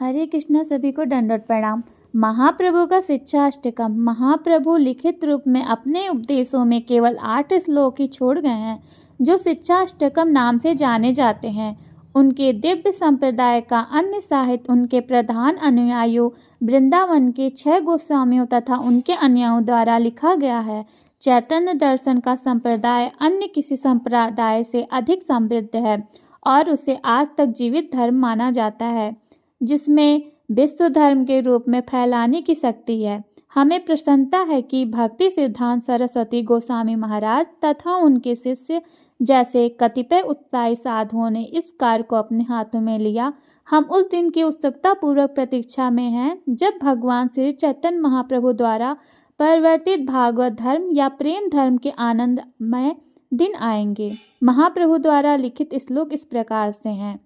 हरे कृष्णा। सभी को दंडवत प्रणाम। महाप्रभु का शिक्षाष्टकम। महाप्रभु लिखित रूप में अपने उपदेशों में केवल 8 श्लोक ही छोड़ गए हैं जो शिक्षाष्टकम नाम से जाने जाते हैं। उनके दिव्य संप्रदाय का अन्य साहित्य उनके प्रधान अनुयायियों वृंदावन के 6 गोस्वामियों तथा उनके अनुयायियों द्वारा लिखा गया है। चैतन्य दर्शन का संप्रदाय अन्य किसी संप्रदाय से अधिक समृद्ध है और उसे आज तक जीवित धर्म माना जाता है जिसमें विश्व धर्म के रूप में फैलाने की शक्ति है। हमें प्रसन्नता है कि भक्ति सिद्धांत सरस्वती गोस्वामी महाराज तथा उनके शिष्य जैसे कतिपय उत्साही साधुओं ने इस कार्य को अपने हाथों में लिया। हम उस दिन की उत्सुकता पूर्वक प्रतीक्षा में हैं जब भगवान श्री चैतन्य महाप्रभु द्वारा परिवर्तित भागवत धर्म या प्रेम धर्म के आनंदमय दिन आएंगे। महाप्रभु द्वारा लिखित श्लोक इस प्रकार से हैं।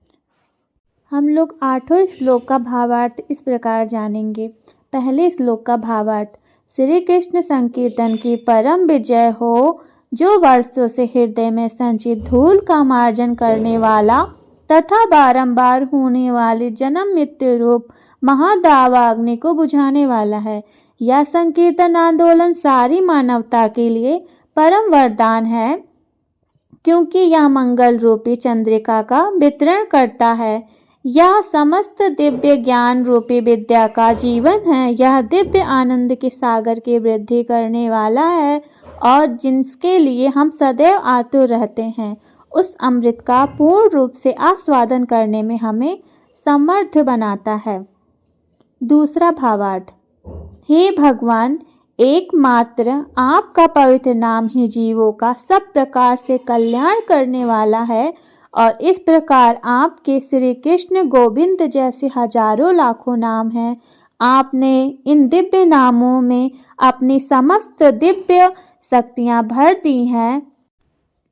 हम लोग 8वें श्लोक का भावार्थ इस प्रकार जानेंगे। पहले श्लोक का भावार्थ। श्री कृष्ण संकीर्तन की परम विजय हो, जो वर्षों से हृदय में संचित धूल का मार्जन करने वाला तथा बारंबार होने वाले जन्म मृत्यु रूप महादावाग्नि को बुझाने वाला है। यह संकीर्तन आंदोलन सारी मानवता के लिए परम वरदान है, क्योंकि यह मंगल रूपी चंद्रिका का वितरण करता है। यह समस्त दिव्य ज्ञान रूपी विद्या का जीवन है। यह दिव्य आनंद के सागर की वृद्धि करने वाला है और जिसके लिए हम सदैव आतुर रहते हैं, उस अमृत का पूर्ण रूप से आस्वादन करने में हमें समर्थ बनाता है। दूसरा भावार्थ। हे भगवान, एकमात्र आपका पवित्र नाम ही जीवों का सब प्रकार से कल्याण करने वाला है और इस प्रकार आपके श्री कृष्ण गोविंद जैसे हजारों लाखों नाम हैं। आपने इन दिव्य नामों में अपनी समस्त दिव्य शक्तियां भर दी हैं।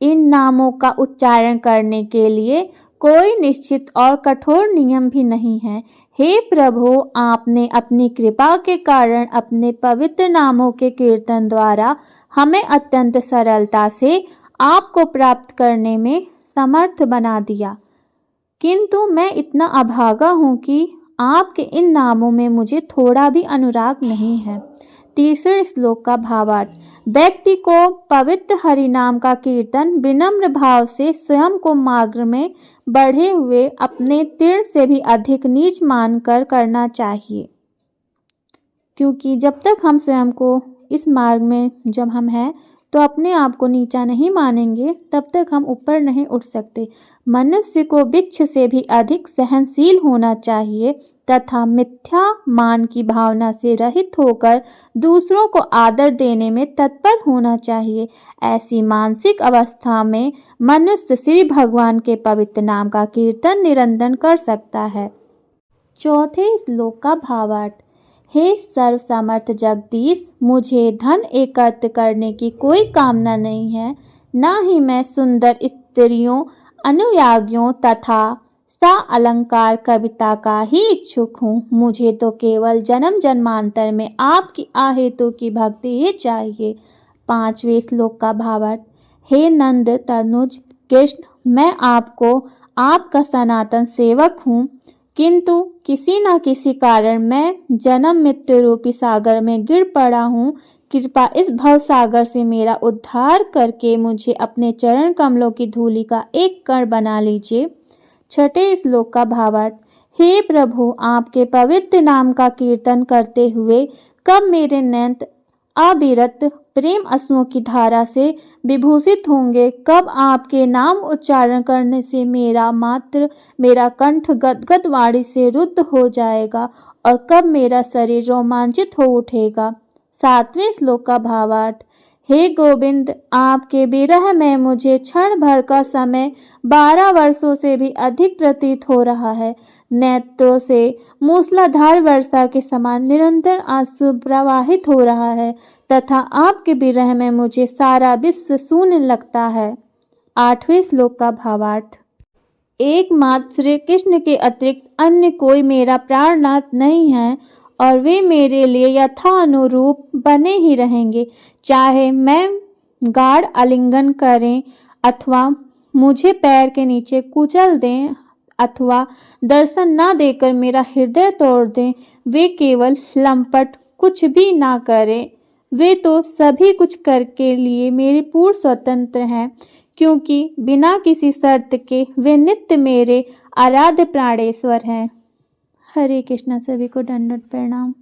इन नामों का उच्चारण करने के लिए कोई निश्चित और कठोर नियम भी नहीं है। हे प्रभु, आपने अपनी कृपा के कारण अपने पवित्र नामों के कीर्तन द्वारा हमें अत्यंत सरलता से आपको प्राप्त करने में समर्थ बना दिया, किंतु मैं इतना अभागा हूँ कि आपके इन नामों में मुझे थोड़ा भी अनुराग नहीं है। तीसरे श्लोक का भावार्थ। व्यक्ति को पवित्र हरि नाम का कीर्तन विनम्र भाव से स्वयं को मार्ग में बढ़े हुए अपने तीर से भी अधिक नीच मानकर करना चाहिए, क्योंकि जब तक हम स्वयं को इस मार्ग में जब हम हैं तो अपने आप को नीचा नहीं मानेंगे, तब तक हम ऊपर नहीं उठ सकते। मनुष्य को वृक्ष से भी अधिक सहनशील होना चाहिए तथा मिथ्या मान की भावना से रहित होकर दूसरों को आदर देने में तत्पर होना चाहिए। ऐसी मानसिक अवस्था में मनुष्य श्री भगवान के पवित्र नाम का कीर्तन निरंतर कर सकता है। चौथे श्लोक का भावार्थ। हे सर्व समर्थ जगदीश, मुझे धन एकत्र करने की कोई कामना नहीं है, ना ही मैं सुंदर स्त्रियों, अनुयायियों तथा सा अलंकार कविता का ही इच्छुक हूँ। मुझे तो केवल जन्म जन्मांतर में आपकी आहेतु की भक्ति ही चाहिए। 5वें श्लोक का भावार्थ। हे नंद तनुज कृष्ण, मैं आपका सनातन सेवक हूँ, किंतु किसी न किसी कारण मैं जन्म मृत्यु रूपी सागर में गिर पड़ा हूँ। कृपया इस भव सागर से मेरा उद्धार करके मुझे अपने चरण कमलों की धूलि का एक कण बना लीजिए। 6ठे श्लोक का भावार्थ। हे प्रभु, आपके पवित्र नाम का कीर्तन करते हुए कब मेरे नेत्र अविरत प्रेम आंसुओं की धारा से विभूषित होंगे, कब आपके नाम उच्चारण करने से मेरा कंठ गदगद वाणी से रुद्ध हो जाएगा और कब मेरा शरीर रोमांचित हो उठेगा। 7वें श्लोक का भावार्थ। हे गोविंद, आपके विरह में मुझे क्षण भर का समय 12 वर्षों से भी अधिक प्रतीत हो रहा है। नेत्रों से मूसलाधार वर्षा के समान निरंतर आंसू प्रवाहित हो रहा है तथा आपके विरह में मुझे सारा विश्व शून्य लगता है। 8वें श्लोक का भावार्थ। एकमात्र श्री कृष्ण के अतिरिक्त अन्य कोई मेरा प्राणनाथ नहीं है और वे मेरे लिए यथानुरूप बने ही रहेंगे, चाहे मैं गाढ़ आलिंगन करें अथवा मुझे पैर के नीचे कुचल दें अथवा दर्शन ना देकर मेरा हृदय तोड़ दें। वे केवल लंपट, कुछ भी ना करें। वे तो सभी कुछ करके लिए मेरे पूर्ण स्वतंत्र हैं, क्योंकि बिना किसी शर्त के वे नित्य मेरे आराध्य प्राणेश्वर हैं। हरे कृष्णा। सभी को दंडवत प्रणाम।